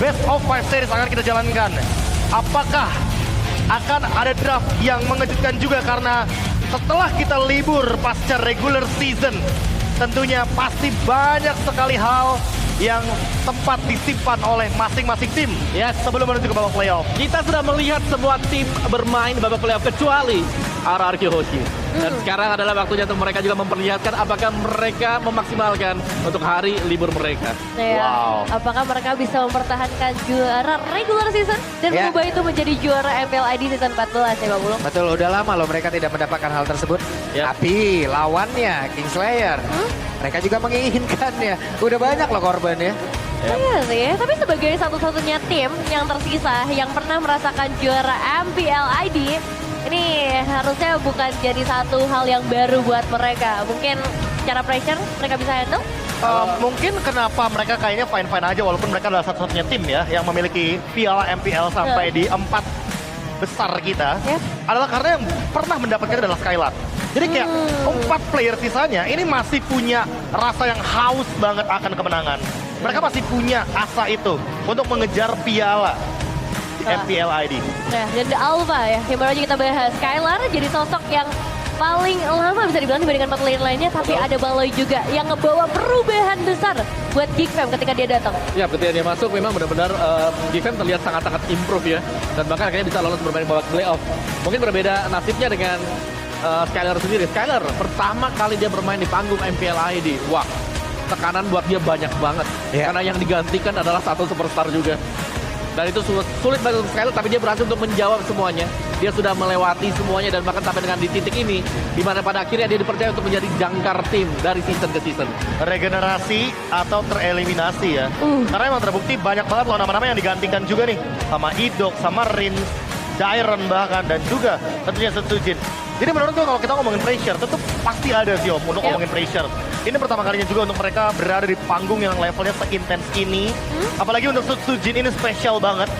Best of 5 series akan kita jalankan. Apakah akan ada draft yang mengejutkan juga karena setelah kita libur pasca regular season, tentunya pasti banyak sekali hal yang sempat disimpan oleh masing-masing tim sebelum menuju ke babak playoff. Kita sudah melihat semua tim bermain di babak playoff kecuali RRQ Hoshi. Dan sekarang adalah waktunya untuk mereka juga memperlihatkan apakah mereka memaksimalkan untuk hari libur mereka. Wow. Apakah mereka bisa mempertahankan juara regular season dan mengubah itu menjadi juara MPLID season 14 ya Pak Bulung? Betul, udah lama loh mereka tidak mendapatkan hal tersebut. Tapi lawannya Kingslayer, mereka juga menginginkannya. Udah banyak loh korbannya. Iya sih, tapi sebagai satu-satunya tim yang tersisa yang pernah merasakan juara MPLID, ini harusnya bukan jadi satu hal yang baru buat mereka. Mungkin secara pressure mereka bisa handle? Mungkin kenapa mereka kayaknya fine-fine aja walaupun mereka adalah satu-satunya tim ya yang memiliki piala MPL sampai di 4 besar kita adalah karena yang pernah mendapatkan adalah Skylar. Jadi kayak 4 player sisanya ini masih punya rasa yang haus banget akan kemenangan. Mereka masih punya asa itu untuk mengejar piala di MPLID. Nah, dan The Alpha ya, yang baru aja kita bahas. Skylar jadi sosok yang paling lama bisa dibilang dibandingkan 4 player lainnya, tapi ada Baloy juga yang ngebawa perubahan besar buat Geekfam ketika dia datang. Ya, ketika dia masuk memang benar-benar Geekfam terlihat sangat-sangat improve ya. Dan bahkan akhirnya bisa lolos bermain babak playoff. Mungkin berbeda nasibnya dengan Skylar sendiri. Skylar pertama kali dia bermain di panggung MPLID. Wah, tekanan buat dia banyak banget. Karena yang digantikan adalah satu superstar juga. Dan itu sulit banget untuk Skylar, tapi dia berhasil untuk menjawab semuanya. Dia sudah melewati semuanya dan bahkan sampai dengan di titik ini, di mana pada akhirnya dia dipercaya untuk menjadi jangkar tim dari season ke season. Regenerasi atau tereliminasi ya. Karena emang terbukti banyak banget loh nama-nama yang digantikan juga nih. Sama Idok, sama Rin, Dairon bahkan, dan juga tentunya Setsujin. Jadi menurut gue kalau kita ngomongin pressure, tentu pasti ada sih Om untuk ngomongin pressure. Ini pertama kalinya juga untuk mereka berada di panggung yang levelnya seintens ini. Apalagi untuk Setsujin ini spesial banget.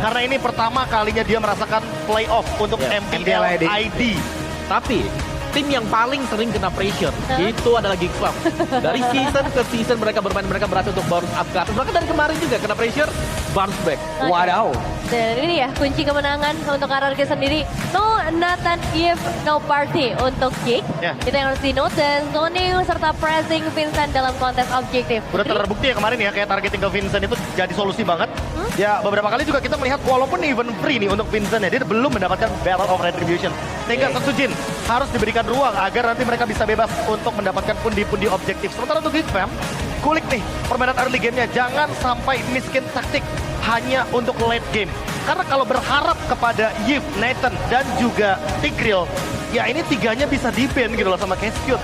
Karena ini pertama kalinya dia merasakan playoff untuk MPLID. Tapi tim yang paling sering kena pressure itu adalah Geekfam. Dari season ke season mereka bermain, mereka berhasil untuk bounce up ke atas. Bahkan dari kemarin juga kena pressure, bounce back. Wadaw. Dan ini ya kunci kemenangan untuk RRQ sendiri. No Nathan Eve, no party untuk Geek. Itu yang harus di-note. Dan zoning serta pressing Vincent dalam kontes objektif. Udah terbukti ya kemarin ya, kayak targeting ke Vincent itu jadi solusi banget. Ya beberapa kali juga kita melihat walaupun even free nih untuk Vincent ya, dia belum mendapatkan Battle of Retribution. Sehingga Setsujin harus diberikan ruang agar nanti mereka bisa bebas untuk mendapatkan pundi-pundi objektif. Sementara untuk Geekfam, kulik nih permainan early game-nya. Jangan sampai miskin taktik hanya untuk late game. Karena kalau berharap kepada Yves, Nathan, dan juga Tigreal, ya ini tiganya bisa di-ban gitu loh sama Cascute.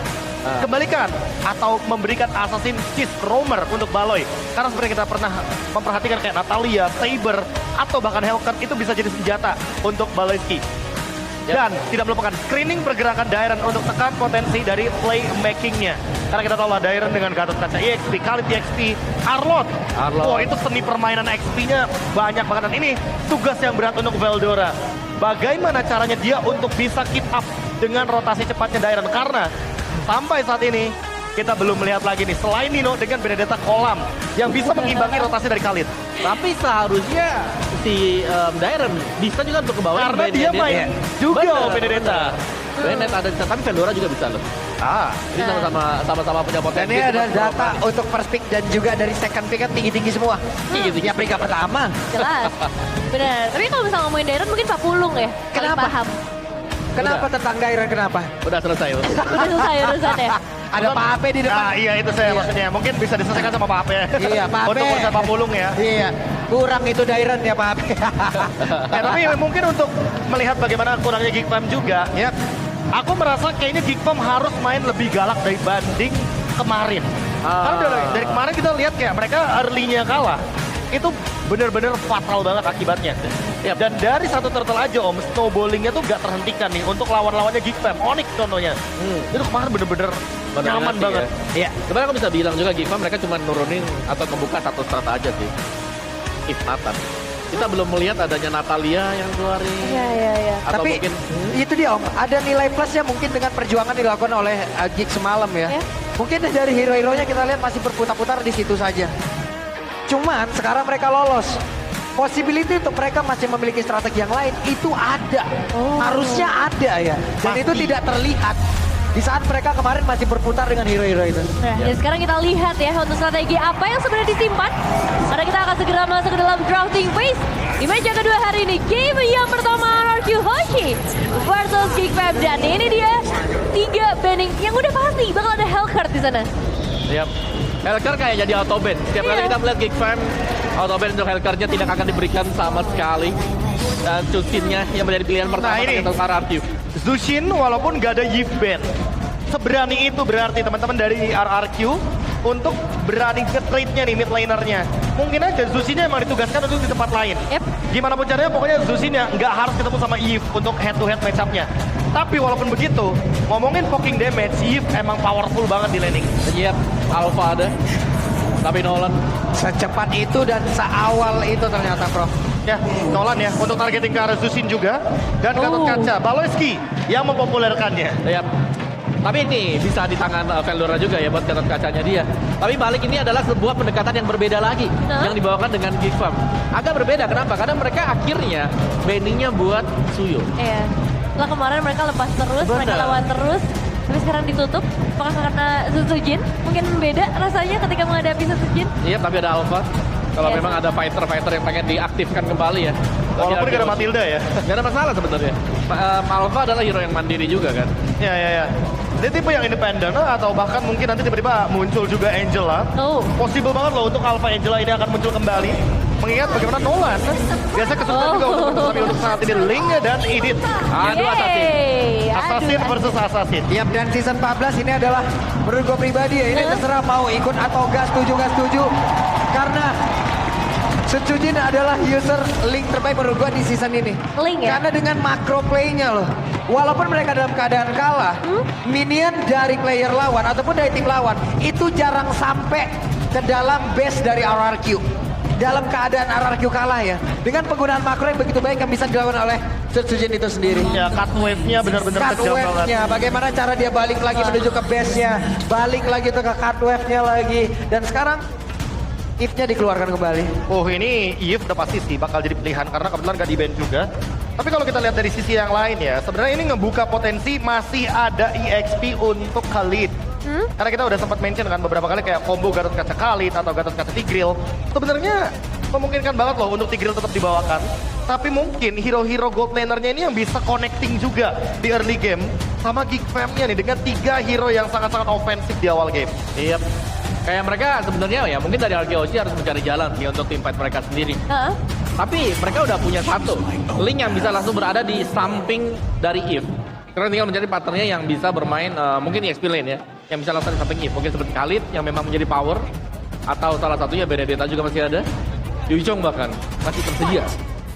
Kembalikan atau memberikan Assassin Cheese Roamer untuk Baloy. Karena seperti kita pernah memperhatikan kayak Natalia, Saber, atau bahkan Hellcat itu bisa jadi senjata untuk Baloyski. Dan tidak melupakan screening pergerakan Dairon untuk tekan potensi dari playmaking-nya. Karena kita tahu lah Dairon dengan Gatot Kaca EXP, Khalid EXP, Arlot. Wah itu seni permainan XP-nya banyak banget. Dan ini tugas yang berat untuk Veldora. Bagaimana caranya dia untuk bisa keep up dengan rotasi cepatnya Dairon. Karena sampai saat ini kita belum melihat lagi nih selain Nino dengan Benedetta Kolam yang bisa mengimbangi rotasi dari Khalid. Tapi seharusnya si Dairon bisa juga untuk ke bawah. Karena dia main juga Benedetta. Benet ada, tapi Veldora juga bisa loh. Ini sama-sama punya potensi. Dan ini ada data untuk first pick dan juga dari second pick kan tinggi-tinggi semua. Ya peringkat pertama. Jelas. Benar. Tapi kalau misalnya ngomongin Dairon mungkin Pak Pulung ya. Kenapa? Paham. Kenapa tentang Dairon kenapa? Udah selesai. Udah selesai urusannya. Ada Pak Ape di depan. Nah iya itu saya maksudnya. Mungkin bisa diselesaikan sama Pak Ape. Iya Pak Ape. Untuk urusan Pak Pulung ya. Iya. Kurang itu Dairon ya Pak Ape. Tapi mungkin untuk melihat bagaimana kurangnya Geekfam juga. Aku merasa kayaknya Geekfam harus main lebih galak dibanding kemarin. Karena dari kemarin kita lihat kayak mereka early-nya kalah. Itu benar-benar fatal banget akibatnya. Dan dari satu turtle aja Om, snowballingnya tuh gak terhentikan nih untuk lawan-lawannya Geekfam. Onyx contohnya. Itu kemarin bener-bener nyaman banget. Iya. Sebenarnya aku bisa bilang juga Geekfam mereka cuma nurunin atau membuka satu strata aja sih. If Nathan. Kita belum melihat adanya Natalia yang keluarin. Iya. Atau Tapi mungkin itu dia Om, ada nilai plusnya mungkin dengan perjuangan dilakukan oleh Geek semalam ya. Mungkin dari hero-heronya kita lihat masih berputar-putar di situ saja. Cuman sekarang mereka lolos. Possibility untuk mereka masih memiliki strategi yang lain itu ada. Harusnya ada ya. Dan Pasti. itu tidak terlihat di saat mereka kemarin masih berputar dengan hero-hero itu. Nah, dan sekarang kita lihat ya untuk strategi apa yang sebenarnya disimpan. Karena kita akan segera masuk ke dalam drafting phase. Di match yang kedua hari ini, game yang pertama RRQ Hoshi versus Geek Fam. Dan ini dia 3 banning yang udah pasti bakal ada Hellcurt di sana. Yap. Hellcurt kayak jadi auto ban. Setiap kali Iya. kita melihat Geek Fam, auto ban untuk Hellcurt-nya tidak akan diberikan sama sekali. Dan Chushin-nya yang menjadi pilihan pertama ini. untuk RRQ. Zushin walaupun gak ada Yves ban, seberani itu berarti teman-teman dari RRQ untuk berani ke trade-nya nih mid laner-nya. Mungkin aja Zushinnya emang ditugaskan untuk di tempat lain. Yep. Gimana pun caranya pokoknya Zushinnya nggak harus ketemu sama Yves untuk head to head match-up-nya. Tapi walaupun begitu, ngomongin poking damage, Yves emang powerful banget di laning. Yap, Alpha ada. Tapi Nolan. Secepat itu dan seawal itu ternyata, Prof. Ya, Nolan ya untuk targeting ke arah Zushin juga. Dan Gatot Oh. Kaca, Baloyski yang mempopulerkannya. Yap. Tapi ini bisa di tangan Veldora juga ya buat Gatot Kacanya dia. Tapi balik ini adalah sebuah pendekatan yang berbeda lagi Hah? yang dibawakan dengan Geek Fam. Agak berbeda, kenapa? Karena mereka akhirnya banningnya buat Suyo. Iya. Setelah kemarin mereka lepas terus, mereka Benar. lawan terus. Tapi sekarang ditutup. Apakah karena Suzujin? Mungkin beda rasanya ketika menghadapi Suzujin. Iya, tapi ada Alpha. Kalau Yes. memang ada fighter-fighter yang pengen diaktifkan kembali ya. Walaupun gak ada Matilda ya. Gak ada masalah sebenarnya. Alpha adalah hero yang mandiri juga kan. Ya. Dia tipe yang independen atau bahkan mungkin nanti tiba-tiba muncul juga Angela. Oh. Possible banget loh untuk Alpha Angela ini akan muncul kembali. Mengingat bagaimana Nolan biasa kesulitan juga untuk bertemu, tapi untuk saat ini Ling dan Edith. Aduh, assassin. Yeay. Assassin Aduh, versus Assassin. Yap, dan season 14 ini adalah menurut gue pribadi ya, ini terserah mau ikut atau gak setuju. Karena Sujujin adalah user Link terbaik menurut gue di season ini. Link ya? Karena dengan macro play-nya loh. Walaupun mereka dalam keadaan kalah, minion dari player lawan ataupun dari tim lawan itu jarang sampai ke dalam base dari RRQ. Dalam keadaan RRQ kalah ya. Dengan penggunaan makro yang begitu baik yang bisa dilakukan oleh Sujujin itu sendiri. Ya, cut wave-nya benar-benar Cut kejam banget. wave-nya, bagaimana cara dia balik lagi menuju ke base-nya, balik lagi tuh ke cut wave-nya lagi. Dan sekarang If-nya dikeluarkan kembali. Oh, ini Yves udah pasti sih bakal jadi pilihan karena kebetulan gak di-ban juga. Tapi kalau kita lihat dari sisi yang lain ya, sebenarnya ini ngebuka potensi masih ada EXP untuk Khalid. Karena kita udah sempat mention kan beberapa kali kayak combo Gatot Kaca Khalid atau Gatot Kaca Tigreal. Sebenarnya memungkinkan banget loh untuk Tigreal tetap dibawakan. Tapi mungkin hero-hero gold laner-nya ini yang bisa connecting juga di early game sama Geek Fam-nya nih dengan 3 hero yang sangat-sangat ofensif di awal game. Iya. Kayak mereka sebenarnya ya mungkin dari RRQ harus mencari jalan sih untuk tim fight mereka sendiri. Heeh. Tapi mereka udah punya satu Link yang bisa langsung berada di samping dari Eve. Karena tinggal mencari partnernya yang bisa bermain mungkin EXP lane ya, yang bisa langsung di samping Eve. Mungkin seperti Khalid yang memang menjadi power, atau salah satunya Benedetta juga masih ada. Yuichong bahkan masih tersedia.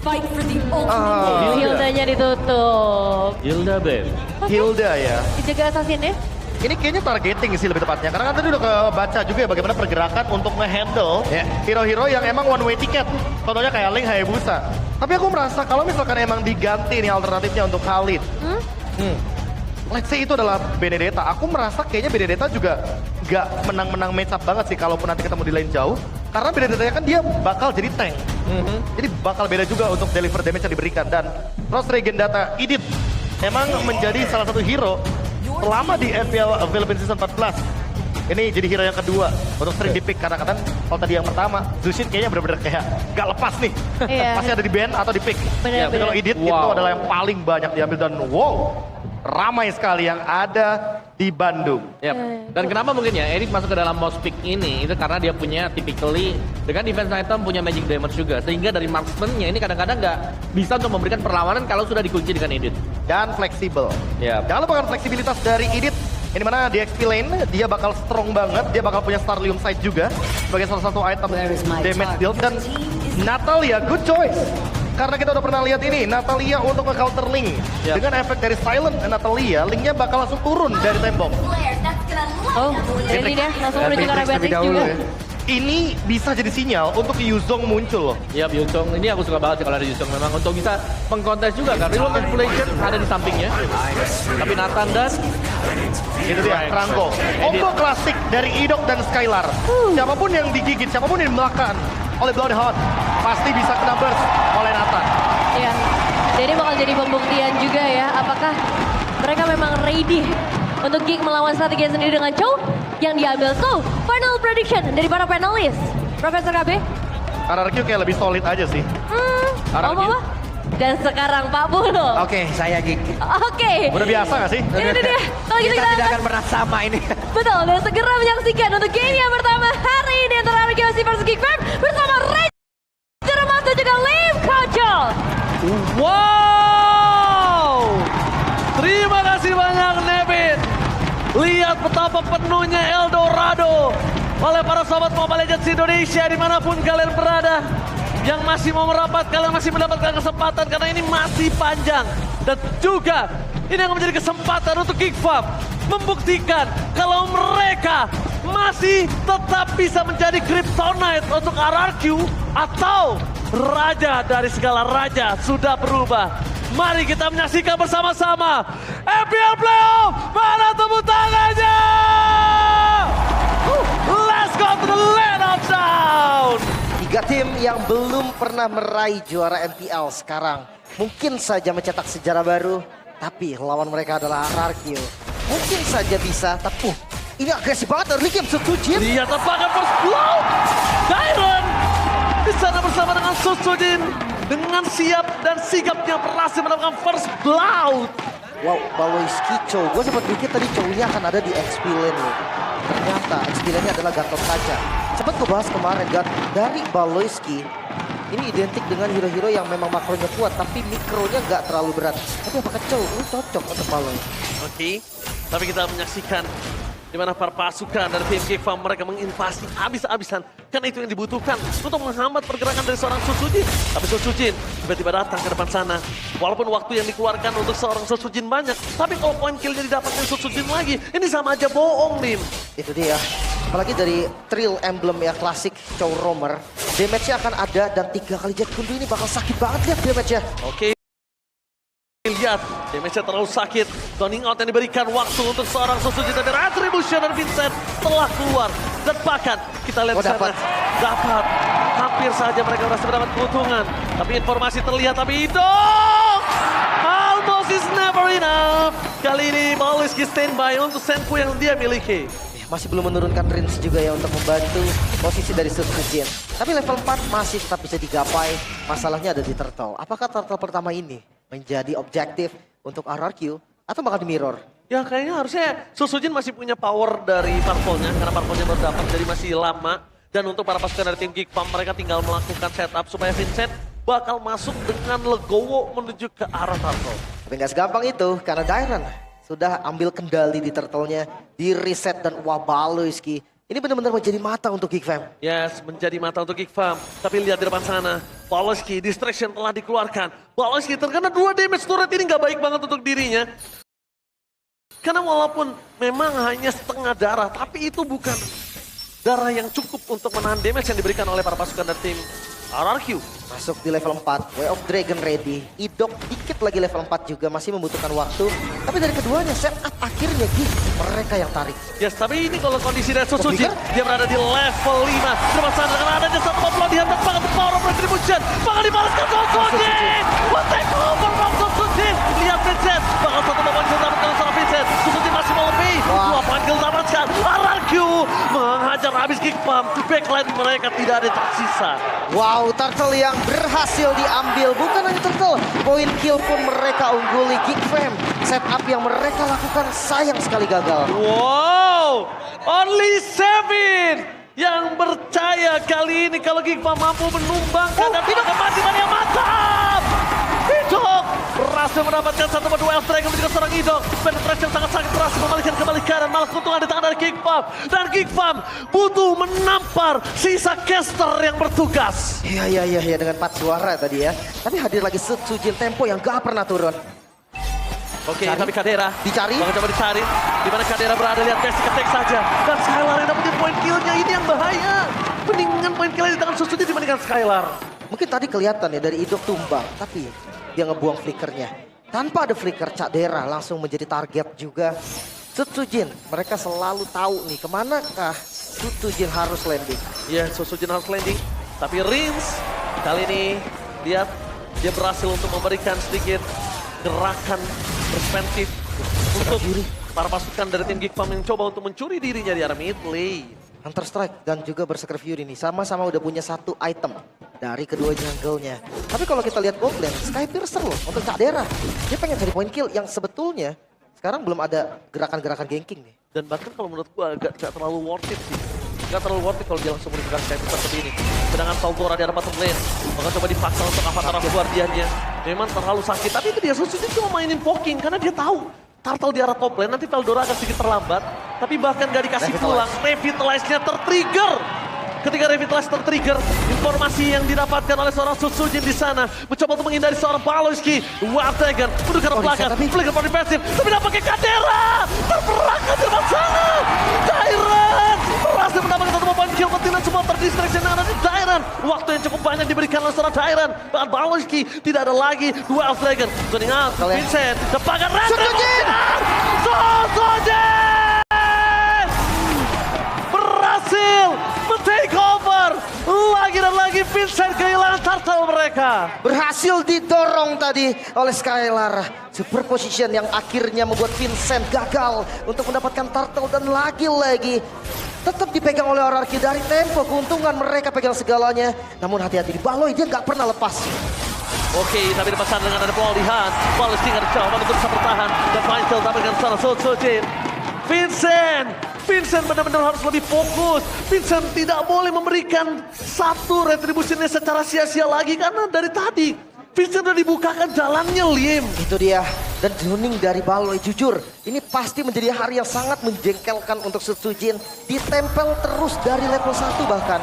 Fight for the ultimate. Hildanya ditutup. Hilda Ben. Hilda ya. Dijaga assassinnya. Ini kayaknya targeting sih lebih tepatnya. Karena kan tadi udah kebaca juga ya bagaimana pergerakan untuk nge-handle hero-hero yang emang one way ticket. Contohnya kayak Ling, Hayabusa. Tapi aku merasa kalau misalkan emang diganti nih alternatifnya untuk Khalid. Let's say itu adalah Benedetta. Aku merasa kayaknya Benedetta juga gak menang-menang match up banget sih kalaupun nanti ketemu di lane jauh. Karena Benedetta kan dia bakal jadi tank. Jadi bakal beda juga untuk deliver damage yang diberikan. Dan Cross Regen Data Edith emang menjadi salah satu hero selama di FPL Philippines Season 14. Ini jadi hero yang kedua untuk sering di-pick. Karena kan kalau tadi yang pertama, Zushin kayaknya bener-bener kayak gak lepas nih. Iya. Pasti ada di ban atau di pick. Bener, Tapi kalau bener. Edith itu Wow. adalah yang paling banyak diambil. Dan wow, ramai sekali yang ada di Bandung. Yap. Dan kenapa mungkin ya Edith masuk ke dalam mouse pick ini itu karena dia punya typically dengan defense item punya magic damage juga, sehingga dari marksman-nya ini kadang-kadang nggak bisa untuk memberikan perlawanan kalau sudah dikunci dengan Edith. Dan fleksibel. Yap. Jangan lupakan fleksibilitas dari Edith. Ini mana di XP lane, dia bakal strong banget. Dia bakal punya Starlium Sight juga sebagai salah satu item damage deal. Dan Natalia, good choice. Karena kita udah pernah lihat ini, Natalia untuk nge-counter Link. Yap. Dengan efek dari Silent Natalia, Linknya bakal langsung turun dari tembok. Oh, jadi dia langsung menuju ke arah Matrix Beatrix lebih dahulu juga. ya. Ini bisa jadi sinyal untuk Yuzong muncul loh. Yap, Yuchong. Ini aku suka banget sih kalau ada Yuchong memang untuk bisa mengkontes juga kan. Real Manipulation ada di sampingnya. Tapi Nathan dan Itu dia, Trangko. Combo klasik dari Idok dan Skylar. Siapapun yang digigit, siapapun yang melakukan, oleh Bloodhound. Pasti bisa kena burst oleh Nathan. Iya. Jadi bakal jadi pembuktian juga ya. Apakah mereka memang ready untuk Geek melawan strategi sendiri dengan Chow yang diambil. So, final prediction dari para panelis. Profesor KB. RRQ kayak lebih solid aja sih. Apa? Dan sekarang Pak Puno. Oke, saya Geek. Oke. Udah biasa gak sih? Ini dia. Kalau gitu Kita kita tidak akan akan pernah sama ini. betul dan segera menyaksikan untuk game yang pertama hari ini antara RQC versus Geek Fam bersama Ranger Mas dan juga Lim Kocol. Wow! Terima kasih banyak Nevin. Lihat betapa penuhnya Eldorado oleh para sobat Mobile Legends Indonesia dimanapun kalian berada. Yang masih mau merapat, kalian masih mendapatkan kesempatan karena ini masih panjang. Dan juga ini akan menjadi kesempatan untuk Geek Fam membuktikan kalau mereka masih tetap bisa menjadi Kryptonite untuk RRQ atau raja dari segala raja sudah berubah. Mari kita menyaksikan bersama-sama MPL Playoff, mana tepuk tangannya? Let's go to the land of down. 3 tim yang belum pernah meraih juara MPL sekarang mungkin saja mencetak sejarah baru, tapi lawan mereka adalah RRQ. Mungkin saja bisa, tapi ini agresif banget early game Sujin. Lihat apakah first blow. Dairon di sana bersama dengan Susudin dengan siap dan sigapnya berhasil mendapatkan first blow. Wow, Baloyski Chow. Gue sempat pikir tadi Chow-nya akan ada di XP lane loh. Ternyata XP lane-nya adalah Gatot Kaca. Sempat gue bahas kemarin, dari Baloyski ini identik dengan hero-hero yang memang makronya kuat, tapi mikronya nggak terlalu berat. Tapi apakah Chow ini cocok untuk Baloy? Oke, tapi kita menyaksikan di mana para pasukan dari tim Geek Fam mereka menginvasi habis-habisan karena itu yang dibutuhkan untuk menghambat pergerakan dari seorang Susujin. Tapi Susujin tiba-tiba datang ke depan sana. Walaupun waktu yang dikeluarkan untuk seorang Susujin banyak, tapi kalau poin killnya didapatkan Susujin lagi, ini sama aja bohong, Lim. Itu dia. Apalagi dari Trill Emblem ya klasik Chow Roamer, damage-nya akan ada dan 3 kali Jet Kundu ini bakal sakit banget lihat damage-nya. Oke. Lihat, damage-nya terlalu sakit. Zoning out yang diberikan waktu untuk seorang Susujin. Tapi Retribution dan Vincent telah keluar. Dan bahkan kita lihat Oh, sana. dapat. Dapat. Hampir saja mereka berhasil mendapat keuntungan. Tapi informasi terlihat, tapi Idong! Almost is never enough. Kali ini Baloyski standby untuk Senpu yang dia miliki. Masih belum menurunkan range juga ya untuk membantu posisi dari Sujin. Tapi level 4 masih tetap bisa digapai. Masalahnya ada di Turtle. Apakah Turtle pertama ini menjadi objektif untuk RRQ atau bakal di mirror? Ya kayaknya harusnya Susujin masih punya power dari Purple-nya karena Purple-nya baru dapat jadi masih lama. Dan untuk para pasukan dari tim Geek Fam mereka tinggal melakukan setup supaya Vincent bakal masuk dengan legowo menuju ke arah Turtle. Tapi nggak segampang itu karena Dairon sudah ambil kendali di Turtle-nya, di reset dan wah Baloyski. Ini benar-benar menjadi mata untuk Geek Fam. Yes, menjadi mata untuk Geek Fam. Tapi lihat di depan sana, Baloyski distraction telah dikeluarkan. Baloyski terkena 2 damage turret ini nggak baik banget untuk dirinya. Karena walaupun memang hanya setengah darah, tapi itu bukan darah yang cukup untuk menahan damage yang diberikan oleh para pasukan dari tim RRQ. Masuk di level 4, Way of Dragon ready. Idok dikit lagi level 4 juga masih membutuhkan waktu. Tapi dari keduanya setup akhirnya Geek mereka yang tarik. Yes, tapi ini kalau kondisi dari Susujin, dia berada di level 5. Di depan sana karena adanya satu pembunuh dihantam banget power of retribution. Bakal dibalaskan Susujin. What take over from Susujin. Lihat Vincent, bakal satu poin kill dapatkan sama Vincent. Susujin masih mau lebih. 2 poin kill dapatkan. RRQ menghajar habis Geek Fam. Backline mereka tidak ada yang tersisa. Wow, Turtle yang berhasil diambil. Bukan hanya Turtle, poin kill pun mereka ungguli Geek Fam. Setup yang mereka lakukan sayang sekali gagal. Wow, only 7 yang percaya kali ini kalau Geek Fam mampu menumbangkan dan tidak mati yang mantap. Idok berhasil mendapatkan 1/2 Elf Dragon menjadi seorang Idok. Penetrasi yang sangat sakit berhasil membalikkan kembali kanan. Malah keuntungan di tangan dari Geek Fam. Dan Geek Fam butuh menampar sisa caster yang bertugas. Iya dengan 4 suara tadi ya. Tapi hadir lagi Sujin tempo yang gak pernah turun. Oke, Cari. tapi Kadera Dicari. bakal coba dicari. Di mana Kadera berada, lihat basic attack saja. Dan Skylar yang dapetin poin killnya, ini yang bahaya. Mendingan poin killnya di tangan Susujin dibandingkan Skylar. Mungkin tadi kelihatan ya dari Idok tumbang, tapi dia ngebuang flickernya. Tanpa ada flicker, Cadera langsung menjadi target juga. Sujin, mereka selalu tahu nih kemanakah Sujin harus landing. Ya, Susujin harus landing. Tapi Rins kali ini lihat dia berhasil untuk memberikan sedikit gerakan perspektif untuk para pasukan dari tim Geek Farm yang coba untuk mencuri dirinya di area mid lane. Hunter Strike dan juga Berserker Fury nih sama-sama udah punya satu item dari kedua jungle-nya. Tapi kalau kita lihat gold lane, Sky Piercer loh untuk Cadera. Dia pengen cari point kill yang sebetulnya sekarang belum ada gerakan-gerakan ganking nih. Dan bahkan kalau menurut gua gak terlalu worth it sih. Gak terlalu worth it kalau dia langsung menggunakan Sky Piercer seperti ini. Sedangkan Saltora di area bottom lane, maka coba dipaksa untuk Avatar of Guardian-nya. Memang terlalu sakit, tapi itu dia Susuji cuma mainin poking karena dia tahu Turtle di arah top lane, nanti Veldora akan sedikit terlambat. Tapi bahkan gak dikasih pulang, Revitalize-nya tertrigger. Ketika Revitalize tertrigger, informasi yang didapatkan oleh seorang Susujin di sana. Mencoba untuk menghindari seorang Baloyski. Wild Dragon, mendekat ke belakang, flicker for defensive. Tapi nampaknya Kadera terperangkap di depan sana. Dairon berhasil mendapatkan satu poin kill, penting semua terdistraction yang ada di Dairon. Waktu yang cukup banyak diberikan oleh seorang Dairon. Bahkan Baloyski tidak ada lagi. Wild Dragon, turning out, Vincent, depankan Susujin! Susujin! Berhasil men-take over. Lagi dan lagi Vincent kehilangan turtle mereka. Berhasil didorong tadi oleh Skylar. Super position yang akhirnya membuat Vincent gagal untuk mendapatkan turtle dan lagi-lagi tetap dipegang oleh RRQ dari tempo. Keuntungan mereka pegang segalanya. Namun hati-hati di Baloy, dia nggak pernah lepas. Oke, tapi di pasar dengan ada pemulihan. Wallace tinggal coba untuk bisa bertahan. Dan Michael tapi dengan sana Susujin. Vincent benar-benar harus lebih fokus. Vincent tidak boleh memberikan satu retribusinya secara sia-sia lagi. Karena dari tadi Vincent sudah dibukakan jalannya, Lim. Itu dia. Dan zoning dari Baloy, jujur. Ini pasti menjadi hari yang sangat menjengkelkan untuk Susujin. Ditempel terus dari level 1 bahkan.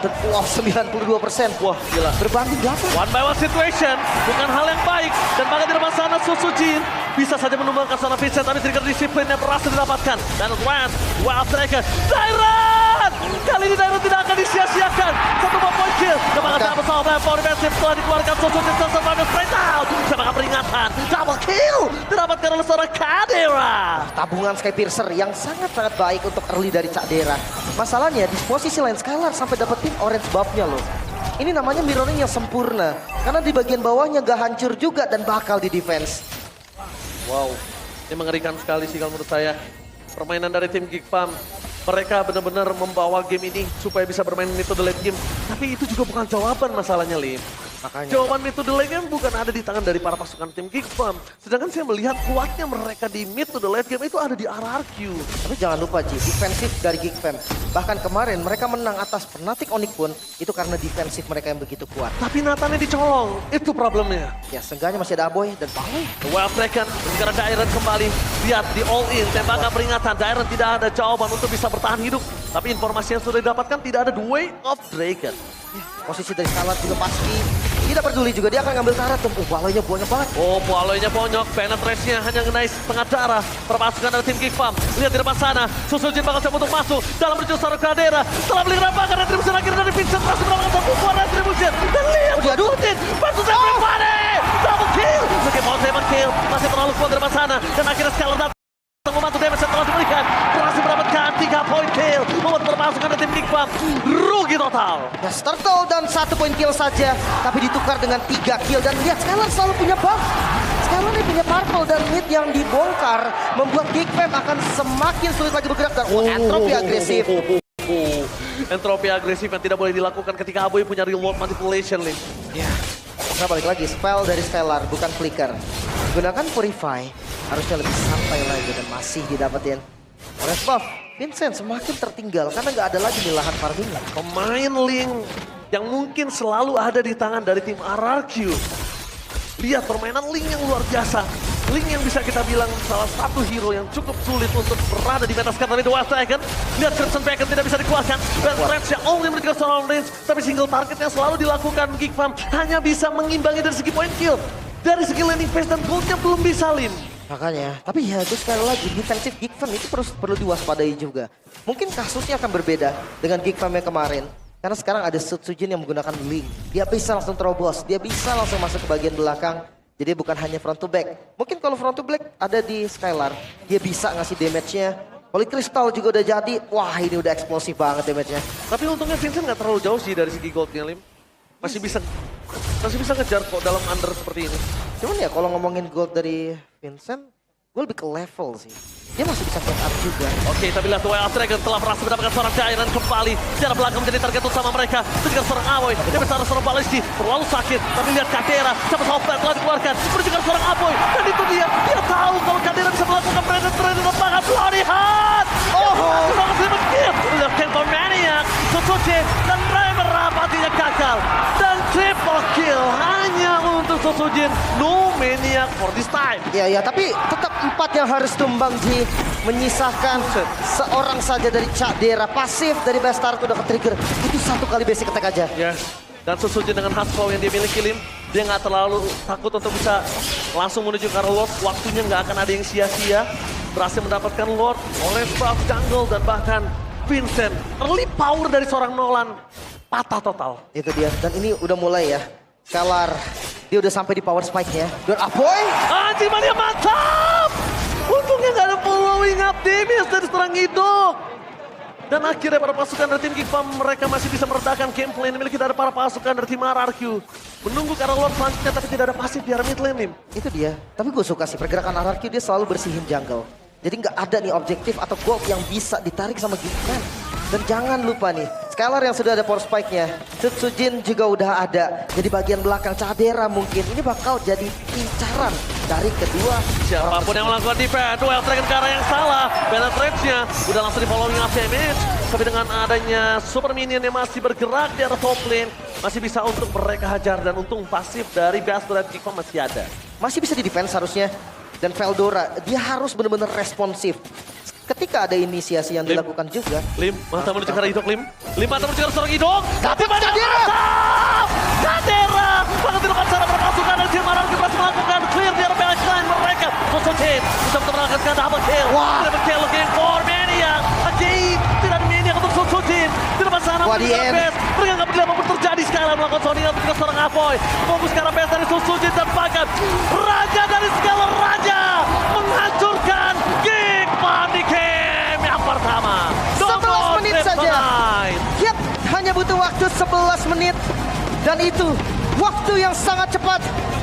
Dan wow, 92%. Wah, gila. Berbanding 8. One by one situation, bukan hal yang baik. Dan bahkan di depan sana Susujin bisa saja menumbangkan sana Vincent, tapi trigger disiplinnya berhasil didapatkan. Dan Wild Striker, Dairon! Kali ini Dairon tidak akan disia-siakan. Satu point kill. Kemana double sound power defensive telah dikeluarkan Susujin survival straight out. Siapakah peringatan? Double kill didapatkan oleh seorang Kadera. Tabungan Sky Piercer yang sangat-sangat baik untuk early dari Cadera. Masalahnya di posisi lain Skylar sampai dapetin orange buff-nya loh. Ini namanya mirroring yang sempurna. Karena di bagian bawahnya gak hancur juga dan bakal di defense. Wow, ini mengerikan sekali sih kalau menurut saya. Permainan dari tim Geek Farm, mereka benar-benar membawa game ini supaya bisa bermain metode late game. Tapi itu juga bukan jawaban masalahnya, Lim. Makanya. Jawaban metode late game bukan ada di tangan dari para pasukan tim Geek Farm. Sedangkan saya melihat kuatnya mereka di metode late game itu ada di RRQ. Tapi jangan lupa Ji, defensif dari Geek Fam. Bahkan kemarin mereka menang atas Fnatic Onyx pun itu karena defensif mereka yang begitu kuat. Tapi Nathannya dicolong, itu problemnya. Ya seenggaknya masih ada Aboy dan Baloy. Wild Dragon, sekarang Dairon kembali. Lihat di all in, tembakan peringatan. Dairon tidak ada jawaban untuk bisa bertahan hidup. Tapi informasi yang sudah didapatkan tidak ada the way of Dragon. Posisi dari Skylar juga pasti tidak peduli juga, dia akan ngambil tarat. Oh, Baloynya banyak banget. Oh, Baloynya bonyok, penetrasinya hanya ngenai setengah darah. Perpasukan dari tim Geek Farm. Lihat di depan sana, Susujin bakal siap untuk masuk dalam menuju seorang Kadera. Setelah beli rampakan retribusi akhir dari Vincent, masuk mendapatkan satu buah retribusi. Dan lihat Susujin versus everybody. Double kill. Meskipun Simon kill, masih terlalu kuat di depan sana. Dan akhirnya Skylar datang membantu damage yang telah diberikan. Berhasil mendapatkan 3 point kill. Membuat perpasukan dari tim Geek Farm rugi total. Ya Turtle dan 1 point kill saja, tapi ditukar dengan 3 kill. Dan lihat Skylar selalu punya buff. Skylar ini punya purple dan mid yang dibongkar membuat Geek Fam akan semakin sulit lagi bergerak. Dan entropy agresif. Entropy agresif yang tidak boleh dilakukan ketika Aboy punya real world manipulation, Lim. Ya. Nah balik lagi, spell dari Skylar bukan flicker. Gunakan Purify, harusnya lebih santai lagi dan masih didapetin. Orange buff, Vincent semakin tertinggal karena nggak ada lagi di lahan farmingnya. Pemain Link yang mungkin selalu ada di tangan dari tim RRQ. Lihat permainan Link yang luar biasa. Link yang bisa kita bilang salah satu hero yang cukup sulit untuk berada di meta sekarang dari The Wild Dragon. Lihat Crimson Beacon tidak bisa dikeluarkan. Dan Threads yang only memberikan seorang range. Tapi single target yang selalu dilakukan Geek Farm hanya bisa mengimbangi dari segi point kill. Dari segi landing phase dan goldnya belum bisa, Lim. Makanya, tapi ya itu sekali lagi defensif Geek Fam itu perlu diwaspadai juga. Mungkin kasusnya akan berbeda dengan Geek Fam yang kemarin. Karena sekarang ada Susujin yang menggunakan Link. Dia bisa langsung terobos, dia bisa langsung masuk ke bagian belakang. Jadi bukan hanya front to back. Mungkin kalau front to back ada di Skylar, dia bisa ngasih damage-nya Holy Crystal juga udah jadi. Wah, ini udah eksplosif banget damage-nya. Tapi untungnya Vincent nggak terlalu jauh sih dari segi goldnya, Lim. Masih bisa ngejar kok dalam under seperti ini. Cuman ya kalau ngomongin gold dari Vincent, gue lebih ke level sih. Dia masih bisa pick up juga. Oke, tapi lihat Wild Dragon telah berhasil mendapatkan seorang Giant kembali. Secara belakang menjadi target utama mereka. Ketika seorang Aboy, dia besar seorang Balisti. Terlalu sakit, tapi lihat Kadera. Sama-sama telah dikeluarkan. Menunjukkan seorang Aboy. Dan itu dia tahu kalau Kadera bisa melakukan Predator lemparan Bloody Heart. Oh, sangat sibuk kill. Lihat Kenton Maniac, Sosoche, dan Ray merapatinya gagal. Dan triple kill hanya untuk Sosojin. No Maniac for this time. Ya, tapi tetap 4 yang harus tumbang Ji. Menyisahkan seorang saja dari Kadera. Pasif dari Bastard udah ke-trigger. Itu 1 kali basic attack aja. Yes. Dan Sosojin dengan Hasbro yang dia miliki, Lim, dia nggak terlalu takut untuk bisa langsung menuju ke arah Lord. Waktunya nggak akan ada yang sia-sia. Berhasil mendapatkan Lord, Orange Buff, Jungle, dan bahkan Vincent. Early power dari seorang Nolan patah total. Itu dia. Dan ini udah mulai ya. Kalar. Dia udah sampai di power spike-nya. Dan Aboy. Anjing, dia mantap! Untungnya nggak ada following up damage dari seorang hidup. Dan akhirnya para pasukan dari tim Geekfam mereka masih bisa meredakan game plan milik kita. Ada para pasukan dari tim RRQ. Menunggu ke arah Lord selanjutnya tapi tidak ada pasif di arah mid lane, Lim. Itu dia. Tapi gue suka sih pergerakan RRQ dia selalu bersihin jungle. Jadi nggak ada nih objektif atau gold yang bisa ditarik sama Geekfam. Dan jangan lupa nih, Skylar yang sudah ada power spike-nya. Sujin juga udah ada. Jadi bagian belakang Kadera mungkin. Ini bakal jadi incaran dari kedua. Siapapun yang melakukan defense, Wild Dragon ke arah yang salah. Penetrate-nya udah langsung di following up damage. Tapi dengan adanya super minion yang masih bergerak di arah top lane. Masih bisa untuk mereka hajar dan untung pasif dari Bastard dan Geekfam masih ada. Masih bisa di defense harusnya. Dan Veldora, dia harus benar-benar responsif. Ketika ada inisiasi yang dilakukan juga. Lim, mata menuju ke arah Idok, Lim. Lim, mata menuju ke arah seorang Idok. Tapi Kadera! Kadera! Bahkan dilakukan secara berpasukan dan tim RRQ berhasil melakukan clear di arah backline mereka. Sosojin bisa melakukan double kill. Double kill looking for Maniac. Again, tidak ada Maniac untuk Sosojin. Di depan sana menuju ke base. Mereka nggak peduli apapun terjadi sekarang melakukan sounding untuk seorang Aboy. Fokus ke arah base dari Sosojin dan bahkan Raja dari segala Raja menghancurkan Geekfam di game yang pertama. 11 menit saja. Yap, hanya butuh waktu 11 menit. Dan itu waktu yang sangat cepat.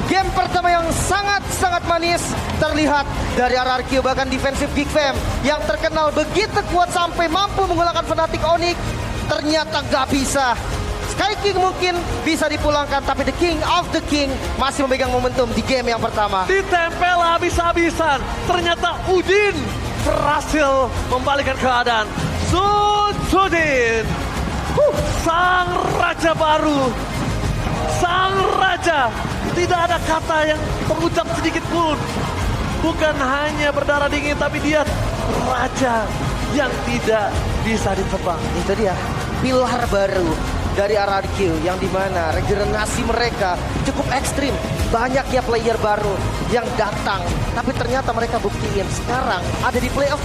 Game pertama yang sangat-sangat manis terlihat dari RRQ. Bahkan defensif Geekfam yang terkenal begitu kuat sampai mampu menggunakan Fnatic Onyx. Ternyata gak bisa. Sky King mungkin bisa dipulangkan, tapi The King of the King masih memegang momentum di game yang pertama. Ditempel habis-habisan. Ternyata Udin berhasil membalikan keadaan. Sujin, sang raja baru. Sang raja. Tidak ada kata yang terucap sedikit pun. Bukan hanya berdarah dingin, tapi dia raja yang tidak bisa ditebang. Itu dia, pilar baru dari RRQ yang dimana regenerasi mereka cukup ekstrim. Banyaknya player baru yang datang, tapi ternyata mereka buktiin sekarang ada di playoff.